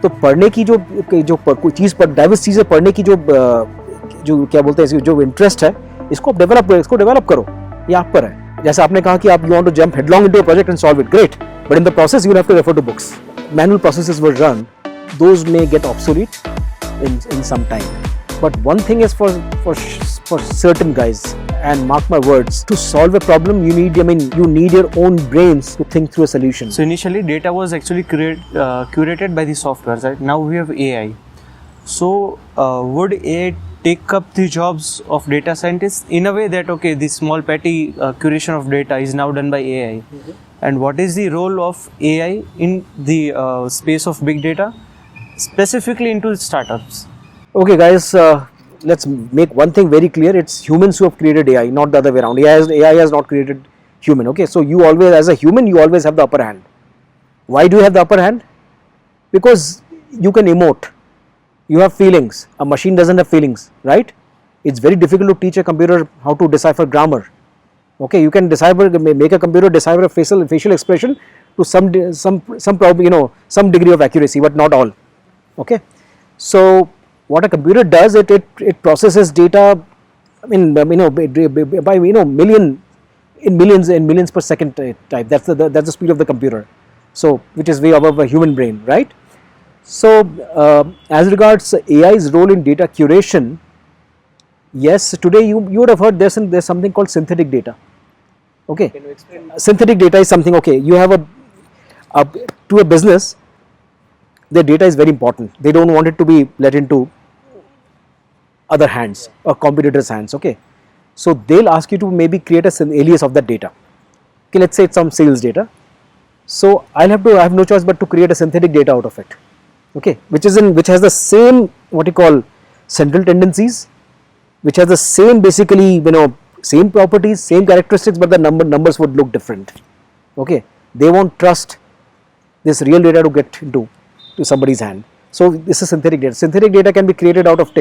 तो पढ़ने की जो चीज़ पर डाइवर्स चीज़ें पढ़ने की जो क्या बोलते हैं जो इंटरेस्ट है, इसको डेवलप करो, ये आप पर है। जैसे आपने कहा कि आप you want to jump headlong into a project and solve it, great, but in the process you have to refer to books. Manual processes were run, those may get obsolete in some time. But one thing is for certain guys, and mark my words, to solve a problem you need your own brains to think through a solution. So initially data was actually curated by the software, right? Now we have AI. So would AI take up the jobs of data scientists in a way that okay, the small petty curation of data is now done by AI? Mm-hmm. And what is the role of AI in the space of big data, specifically into startups? Okay guys, let's make one thing very clear. It's humans who have created AI, not the other way around. AI has not created human. Okay, so you always, as a human, you always have the upper hand. Why do you have the upper hand? Because you can emote. You have feelings. A machine doesn't have feelings, right? It's very difficult to teach a computer how to decipher grammar. Okay, you can make a computer decipher a facial expression to some degree of accuracy, but not all. Okay, so what a computer does, it processes data by millions per second type. That's the speed of the computer, so which is way above a human brain, right? So as regards AI's role in data curation, yes, today you would have heard there's something called synthetic data. Okay, can you explain? Synthetic data is something, okay, you have to a business, their data is very important. They don't want it to be let into other hands or competitors' hands. Okay, so they'll ask you to maybe create an alias of that data. Okay, let's say it's some sales data. So I have no choice but to create a synthetic data out of it. Okay, which has the same, what you call, central tendencies, which has the same basically same properties, same characteristics, but the numbers would look different. Okay, they won't trust this real data to get into somebody's hand. So this is synthetic data. Synthetic data can be created out of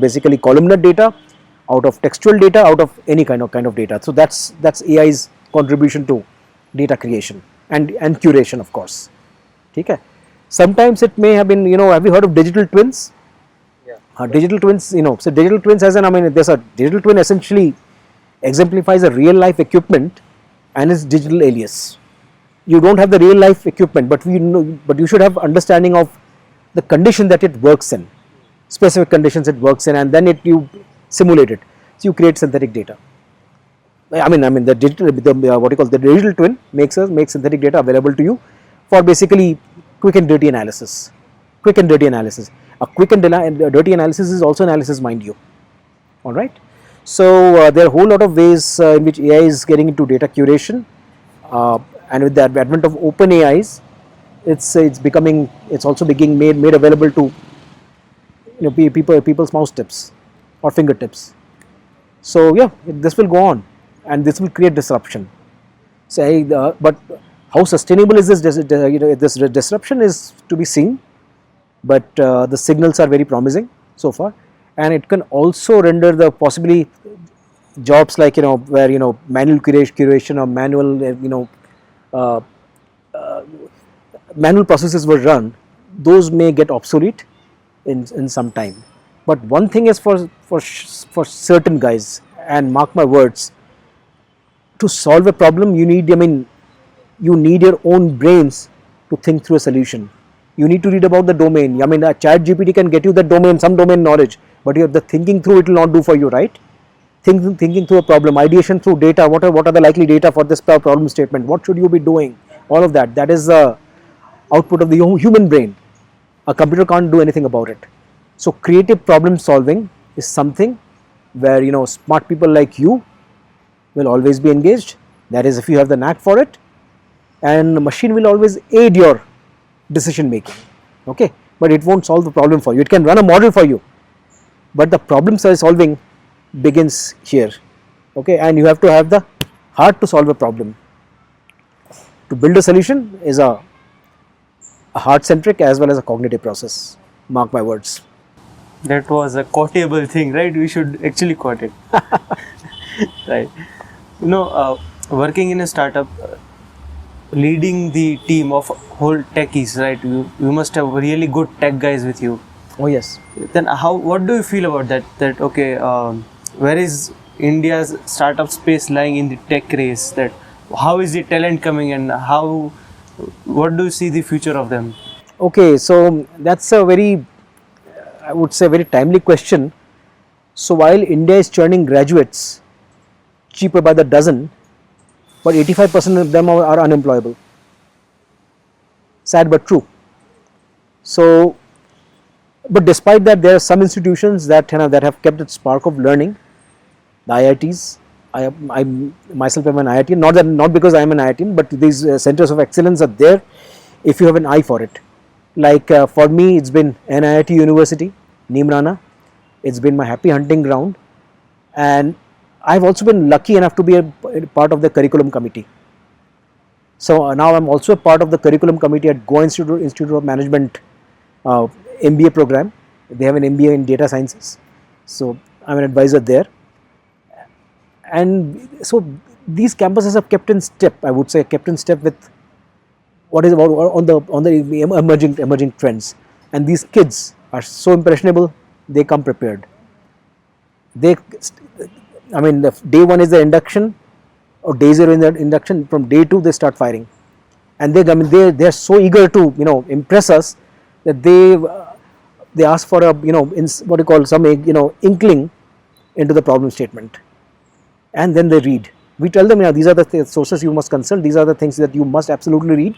basically columnar data, out of textual data, out of any kind of data. So that's AI's contribution to data creation and curation, of course. Okay. Sometimes it may have been, have you heard of digital twins? Yeah. Digital twins, so digital twins there's a digital twin essentially exemplifies a real life equipment and its digital alias. You don't have the real life equipment, but you should have understanding of the condition that it works in, specific conditions it works in, and then you simulate it. So you create synthetic data. The digital twin makes synthetic data available to you for basically quick and dirty analysis. A quick and dirty analysis is also analysis, mind you. All right. So there are a whole lot of ways in which AI is getting into data curation, and with the advent of open AIs, it's also being made available to people's mouse tips or fingertips. So yeah, this will go on, and this will create disruption. But how sustainable is this disruption is to be seen, but the signals are very promising so far, and it can also render the possibly jobs like where manual curation or manual processes were run, those may get obsolete in some time. But one thing is for certain guys, and mark my words, to solve a problem you need your own brains to think through a solution. You need to read about the domain. A chat GPT can get you the some domain knowledge, but the thinking through it will not do for you, right? Thinking through a problem, ideation through data, what are the likely data for this problem statement, what should you be doing, all of that is the output of the human brain. A computer can't do anything about it. So creative problem solving is something where smart people like you will always be engaged. That is, if you have the knack for it, and the machine will always aid your decision making. Okay, but it won't solve the problem for you. It can run a model for you, but the problem solving begins here. Okay, and you have to have the heart to solve a problem. To build a solution is a heart centric as well as a cognitive process. Mark my words. That was a quotable thing, right? We should actually quote it. Right. Working in a startup, leading the team of whole techies, right? You must have really good tech guys with you. Oh yes. Then what do you feel about that? That okay, where is India's startup space lying in the tech race? That how is the talent coming, and what do you see the future of them? Okay, so that's a very, I would say, very timely question. So while India is churning graduates cheaper by the dozen, but 85% of them are unemployable. Sad but true. So, but despite that, there are some institutions that that have kept its spark of learning. The IITs. I myself am an IIT. Not because I am an IIT, but these centers of excellence are there if you have an eye for it. Like for me, it's been NIT University, Neemrana. It's been my happy hunting ground, and I've also been lucky enough to be a part of the curriculum committee. So now I'm also a part of the curriculum committee at Goa Institute of Management MBA program. They have an MBA in data sciences, so I'm an advisor there. And so these campuses have kept in step. I would say kept in step with what is about on the emerging trends. And these kids are so impressionable. They come prepared. I mean, day one is the induction, or day zero in the induction. From day two, they start firing, and they are so eager to impress us that they ask for a what you call some inkling into the problem statement, and then they read. We tell them, these are the sources you must consult. These are the things that you must absolutely read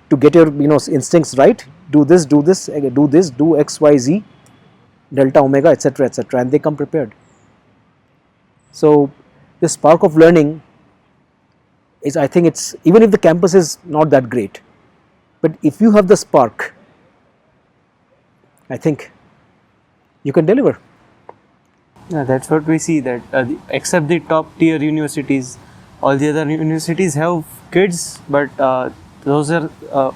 to get your instincts right. Do this, do this, do this, do X, Y, Z, delta, omega, etc., and they come prepared. So this spark of learning is, I think, it's even if the campus is not that great, but if you have the spark, I think you can deliver. Yeah, that's what we see. That except the top tier universities, all the other universities have kids, but those are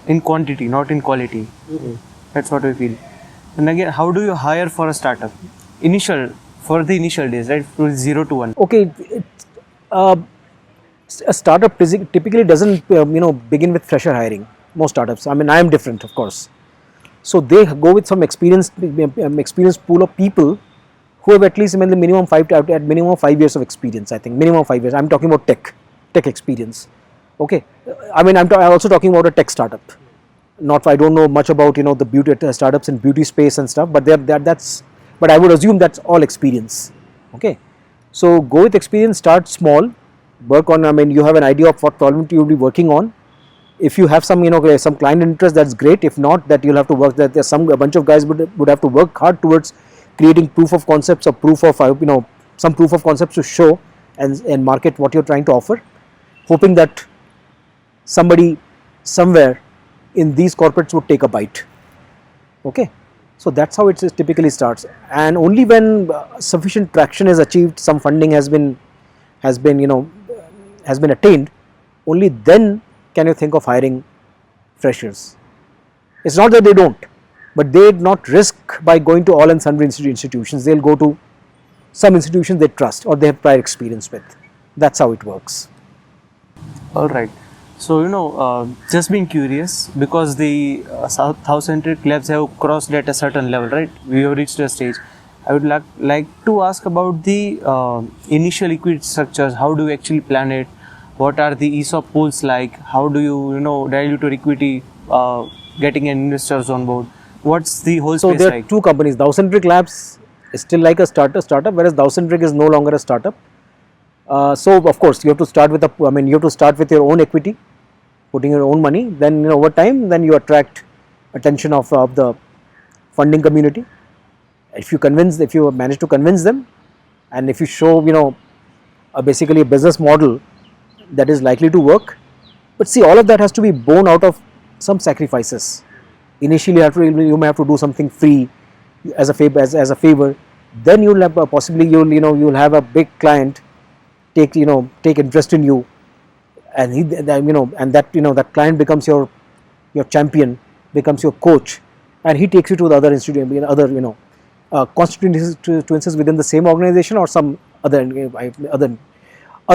in quantity, not in quality. Mm-hmm. That's what we feel. And again, how do you hire for a startup? For the initial days, right? From 0 to 1. Okay, a startup typically doesn't begin with fresher hiring. Most startups. I mean, I am different, of course. So they go with some experienced pool of people who have at least minimum 5 years of experience. I think minimum 5 years. I'm talking about tech experience. Okay, I mean, I'm also talking about a tech startup. I don't know much about the beauty startups in beauty space and stuff, but but I would assume that's all experience. Okay, so go with experience. Start small. Work on. I mean, you have an idea of what problem you will be working on. If you have some some client interest, that's great. If not, that you'll have to work. That there's a bunch of guys would have to work hard towards creating proof of concepts or proof of some proof of concepts to show and market what you're trying to offer, hoping that somebody somewhere in these corporates would take a bite. Okay, so that's how it typically starts, and only when sufficient traction is achieved, some funding has been attained, only then can you think of hiring freshers. It's not that they don't, but they not risk by going to all and sundry institutions. They'll go to some institutions they trust or they have prior experience with. That's how it works. All right. So just being curious, because the South-centric labs have crossed at a certain level, right? We have reached a stage. I would like to ask about the initial equity structures. How do you actually plan it? What are the ESOP pools like? How do you dilute your equity, getting investors on board? What's the whole space like? So there are two companies. South-centric labs is still like a startup, whereas South-centric is no longer a startup. So of course you have to start with you have to start with your own equity, putting your own money. Then over time, then you attract attention of the funding community. If you manage to convince them, and if you show basically a business model that is likely to work. But see, all of that has to be borne out of some sacrifices. Initially, you may have to do something free as a favor. Then you'll have possibly you'll have a big client take interest in you, and that client becomes your champion, becomes your coach, and he takes you to the other constituencies within the same organization or some other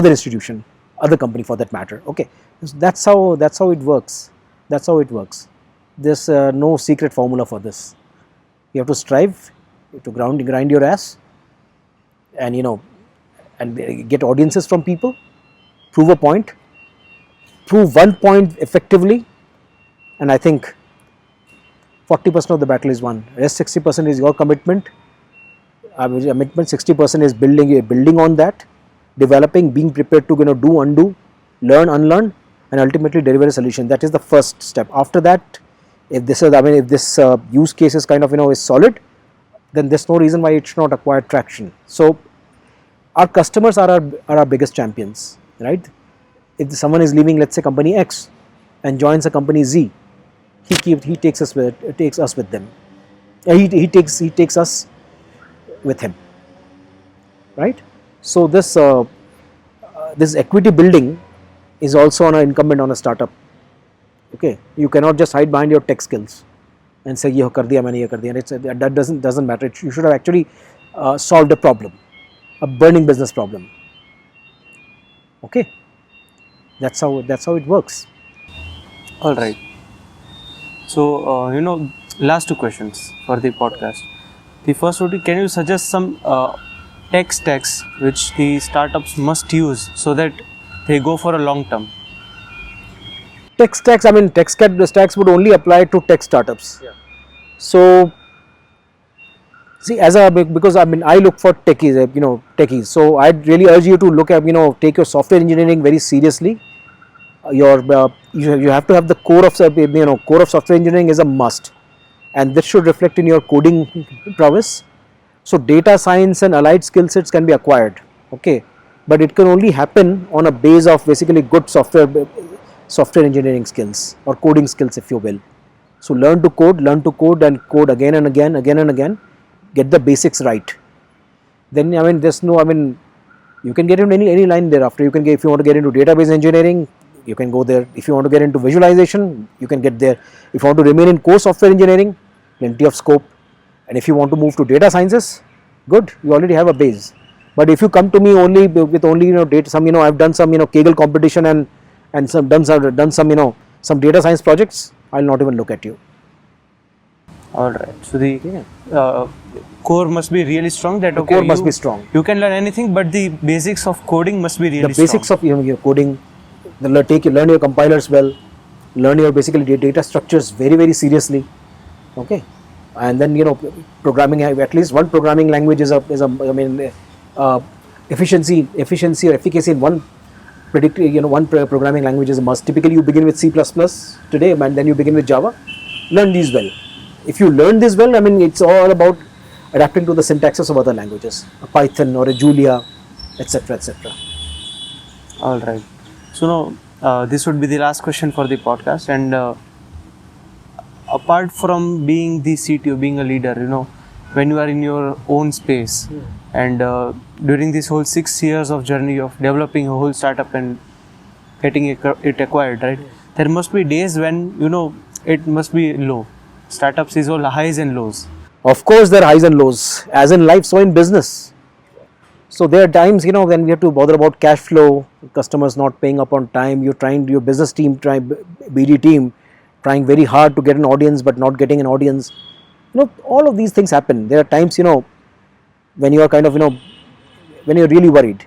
institution. other company for that matter. Okay, that's how it works. That's how it works. There's no secret formula for this. You have to strive, you have to grind your ass, and and get audiences from people, prove a point, prove one point effectively, and I think 40% of the battle is won. Rest 60% is your commitment. 60% is building on that, developing, being prepared to do, undo, learn, unlearn, and ultimately deliver a solution. That is the first step. After that, if this is if this use case is is solid, then there's no reason why it should not acquire traction. So our customers are our biggest champions, right? If someone is leaving, let's say, company X and joins a company Z, he takes us with them. He takes us with him, right? So this equity building is also incumbent on a startup. Okay, you cannot just hide behind your tech skills and say ye kar diya, maine ye kar diya. That doesn't matter. You should have actually solved a problem, a burning business problem. Okay, that's how it works. All right. So, last two questions for the podcast. The first would be, can you suggest some Tex Tax which the startups must use so that they go for a long term? Tex Tax, Tex Tax would only apply to tech startups. Yeah. So, see, because I look for techies. So I'd really urge you to look at, take your software engineering very seriously. You have to have the core of software engineering is a must, and this should reflect in your coding prowess. So data science and allied skill sets can be acquired, okay, but it can only happen on a base of basically good software engineering skills or coding skills, if you will. So learn to code and code again and again, get the basics right. Then you can get into any line thereafter. If you want to get into database engineering, you can go there. If you want to get into visualization, you can get there. If you want to remain in core software engineering, plenty of scope. And if you want to move to data sciences, good, you already have a base. But if you come to me only with data, I've done some Kaggle competition and done some data science projects, I'll not even look at you. All right. So the core must be really strong. The core must be strong. You can learn anything, but the basics of coding must be really strong. The basics of your coding, learn your compilers well, learn your basically data structures very seriously. Okay, and then programming, at least one programming language is efficiency or efficacy in one programming language is a must. Typically you begin with C++ today, and then you begin with Java. Learn these well. If you learn this well, it's all about adapting to the syntaxes of other languages, a Python or a Julia, etc. All right. So now this would be the last question for the podcast, and apart from being the CTO, being a leader, when you are in your own space, and during this whole 6 years of journey of developing a whole startup and getting it acquired, right? There must be days when it must be low. Startups is all highs and lows. Of course, there are highs and lows, as in life, so in business. So there are times when we have to bother about cash flow, customers not paying up on time. Your business team, BD team, trying very hard to get an audience but not getting an audience. All of these things happen. There are times when you are when you're really worried,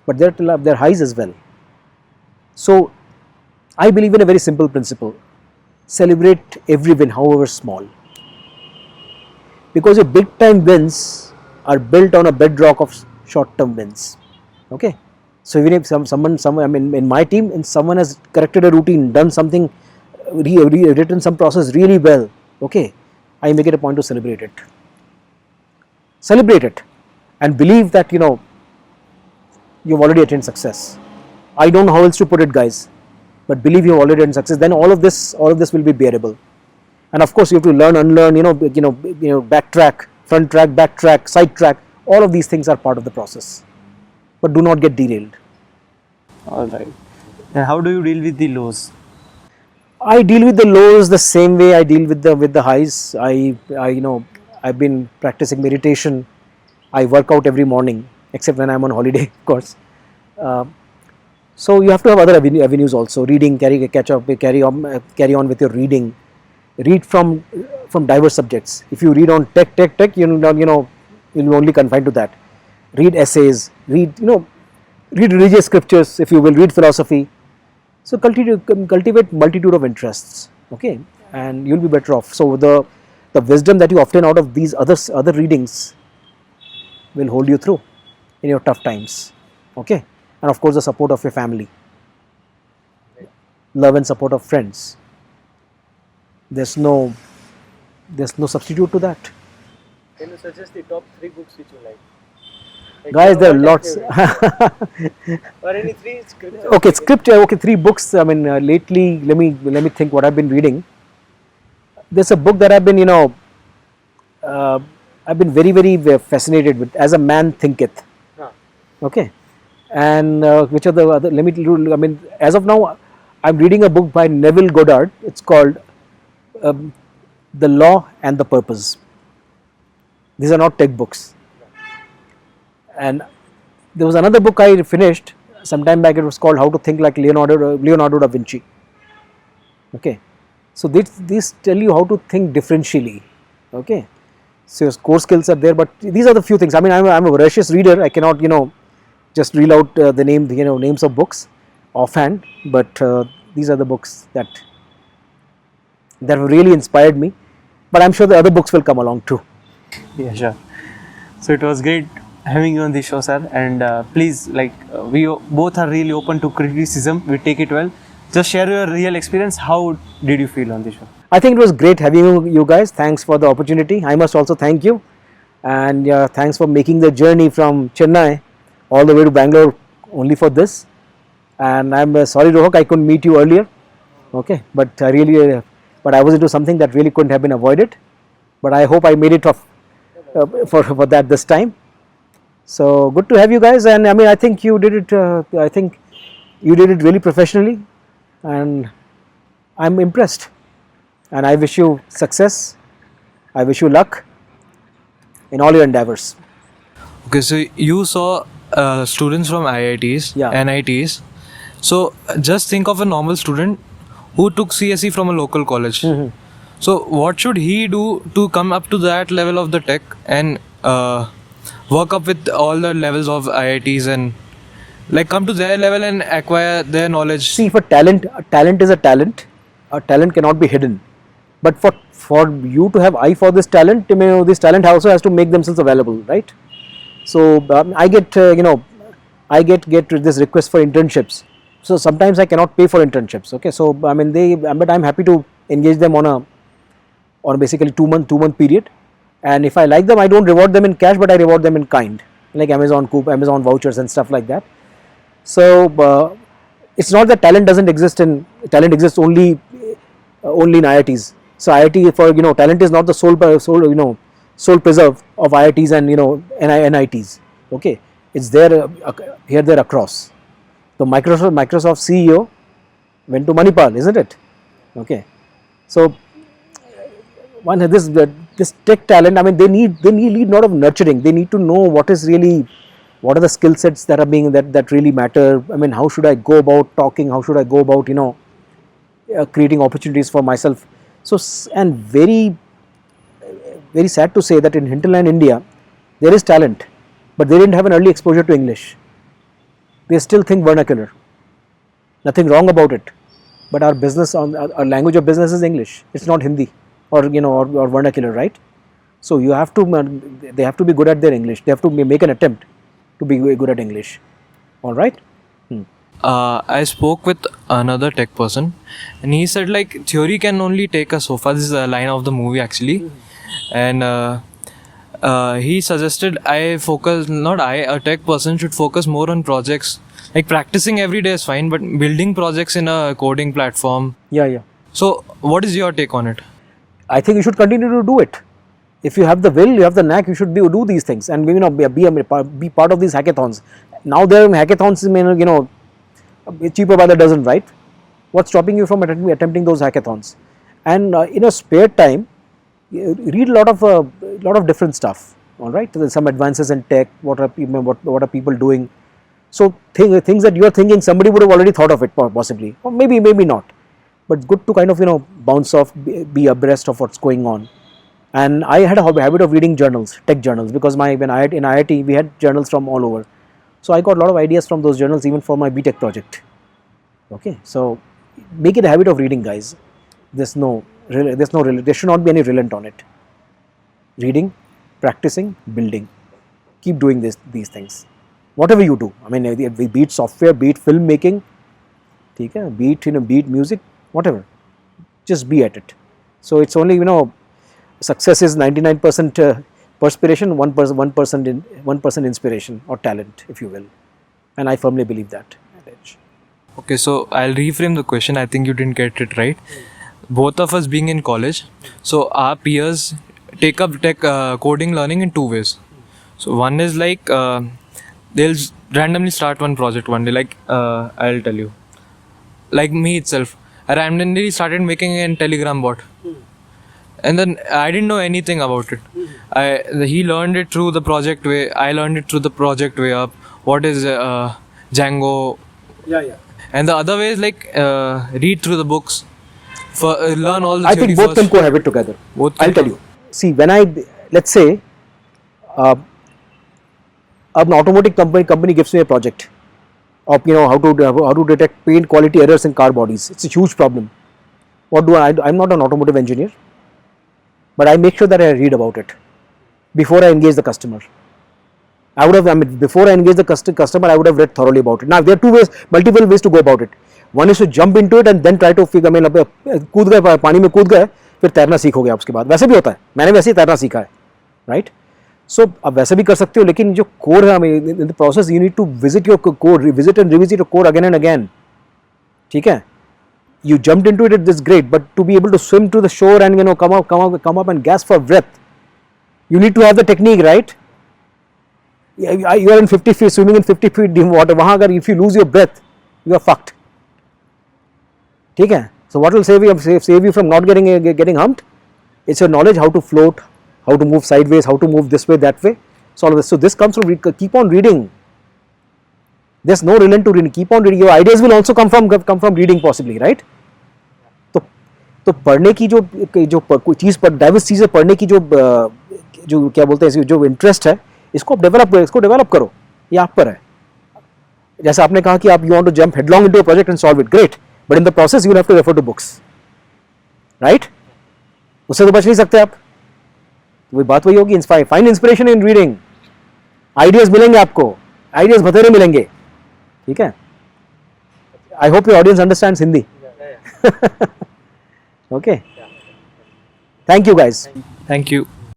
but there are highs as well. So I believe in a very simple principle: celebrate every win, however small, because your big time wins are built on a bedrock of short term wins. Okay, so even if someone in my team, and someone has corrected a routine, done something, written some process really well, okay, I make it a point to celebrate it. Celebrate it and believe that you've already attained success. I don't know how else to put it, guys, but believe you've already attained success. Then all of this will be bearable. And of course, you have to learn, unlearn, backtrack, front track, backtrack, side track. All of these things are part of the process. But do not get derailed. All right. And how do you deal with the lows? I deal with the lows the same way I deal with the highs. I've been practicing meditation. I work out every morning, except when I'm on holiday, of course. So you have to have other avenues also. Reading, carry on with your reading. Read from diverse subjects. If you read on tech, you'll be only confined to that. Read essays. Read religious scriptures, if you will. Read philosophy. So cultivate multitude of interests. Okay, and you'll be better off. So the wisdom that you obtain out of these other readings will hold you through in your tough times. Okay, and of course the support of your family, love and support of friends. There's no substitute to that. Can you suggest the top 3 books which you like? Guys, there are lots. Or any 3 scriptures? Okay, scripture. Okay, 3 books. I mean, lately, let me think what I've been reading. There's a book that I've been very fascinated with. As a Man Thinketh. Huh. Okay, and which are the other? Let me. I mean, as of now, I'm reading a book by Neville Goddard. It's called The Law and the Purpose. These are not tech books. And there was another book I finished some time back. It was called How to Think Like Leonardo da Vinci. Okay, so these tell you how to think differentially. Okay, so your core skills are there, but these are the few things. I mean, I'm a voracious reader. I cannot just reel out the names of books offhand, but these are the books that have really inspired me. But I'm sure the other books will come along too. Yeah, sure. So it was great having you on the show, sir. And please, we both are really open to criticism. We take it well. Just share your real experience. How did you feel on the show? I think it was great having you guys. Thanks for the opportunity. I must also thank you, and thanks for making the journey from Chennai all the way to Bangalore only for this. And I'm sorry, Rohak, I couldn't meet you earlier. Okay, but I really, but I was into something that really couldn't have been avoided. But I hope I made it off for that this time. So good to have you guys, and I mean, I think you did it. I think you did it really professionally, and I'm impressed. And I wish you success. I wish you luck in all your endeavors. Okay, so you saw students from IITs, Yeah. NITs. So just think of a normal student who took CSE from a local college. So what should he do to come up to that level of the tech and work up with all the levels of IITs and come to their level and acquire their knowledge? See, for talent is a talent. A talent cannot be hidden. But for you to have eye for this talent, this talent also has to make themselves available, right? So I get I get this request for internships. So sometimes I cannot pay for internships. Okay, so I mean but I'm happy to engage them on basically 2-month period. And if I like them, I don't reward them in cash, but I reward them in kind, like Amazon vouchers and stuff like that. So it's not that talent exists only in IITs. So IIT for talent is not the sole preserve of IITs and NITs. Okay, it's there there across. So Microsoft CEO went to Manipal, isn't it? Okay, so this tech talent. I mean, they need a lot of nurturing. They need to know what are the skill sets that are that really matter. I mean, how should I go about talking? How should I go about creating opportunities for myself? So, and very sad to say that in hinterland India there is talent, but they didn't have an early exposure to English. They still think vernacular. Nothing wrong about it, but our language of business is English. It's not Hindi or or vernacular, right? So they have to be good at their English. They have to make an attempt to be good at English. All right. I spoke with another tech person, and he said theory can only take us so far. This is a line of the movie actually, and he suggested a tech person should focus more on projects. Like practicing every day is fine, but building projects in a coding platform. Yeah. So what is your take on it? I think you should continue to do it. If you have the will, you have the knack, you should do these things and be part of these hackathons. Now there are hackathons, cheaper by the dozen, right? What's stopping you from attempting those hackathons? And in a spare time, read a lot of different stuff. All right, there's some advances in tech. What are people doing? So things that you are thinking, somebody would have already thought of it possibly, or maybe not. But it's good to kind of bounce off, be abreast of what's going on. And I had a habit of reading journals, tech journals, because when I had in IIT we had journals from all over. So I got a lot of ideas from those journals even for my BTech project. Okay, so make it a habit of reading, guys. There should not be any relent on it. Reading, practicing, building. Keep doing these things. Whatever you do, I mean, be it software, be it filmmaking, be it music, whatever. Just be at it. So it's only success is 99% perspiration, 1% inspiration or talent, if you will. And I firmly believe that. Okay, so I'll reframe the question. I think you didn't get it right. Both of us being in college, so our peers take up tech coding learning in two ways. So one is like they'll randomly start one project one day. Like I'll tell you, like me itself, I randomly started making a Telegram bot, and then I didn't know anything about it. He learned it through the project way. I learned it through the project way up. What is Django? Yeah. And the other way is like read through the books, learn all the I theory think both first. can cohabit together. Both I'll can tell you. See, when let's say an automotive company gives me a project of how to detect paint quality errors in car bodies. It's a huge problem. What do I'm not an automotive engineer, but I make sure that I read about it before I engage the customer. Before I engage the customer, I would have read thoroughly about it. Now, there are multiple ways to go about it. One is to jump into it and then try to figure, कूद गए पानी में कूद गए फिर तैरना सीखोगे आप उसके बाद. वैसे भी होता है, मैंने वैसे ही तैरना सीखा है, राइट? सो अब वैसे भी कर सकते हो, लेकिन जो कोर है, in the process you need to visit your core, visit and revisit your core again and again. ठीक है? You jumped into it, it's great, but to be able to swim to the shore and come up and gasp for breath, you need to have the technique, right? You are in 50 feet, swimming in 50 feet deep water. वहाँ अगर if you lose your breath, you are fucked. ठीक है? So what will save you from not getting humped? It's your knowledge how to float, how to move sideways, how to move this way, that way. So all of this. So this comes from keep on reading. There's no relent to reading. Keep on reading. Your ideas will also come from reading, possibly, right? तो पढ़ने की जो कोई चीज़ पर diverse चीज़ें पढ़ने की जो क्या बोलते हैं, जो इंटरेस्ट है, इसको डेवलप करो. ये आप पर है. जैसे आपने कहा कि आप you want to jump headlong into a project and solve it, great, but in the process you will have to refer to books, right? उससे तो बच नहीं सकते आप. वही बात वही होगी, find inspiration in reading. Ideas मिलेंगे आपको, आइडियाज बतेरे मिलेंगे. ठीक है? I hope your audience understands Hindi. Okay. Thank you, guys. Thank you.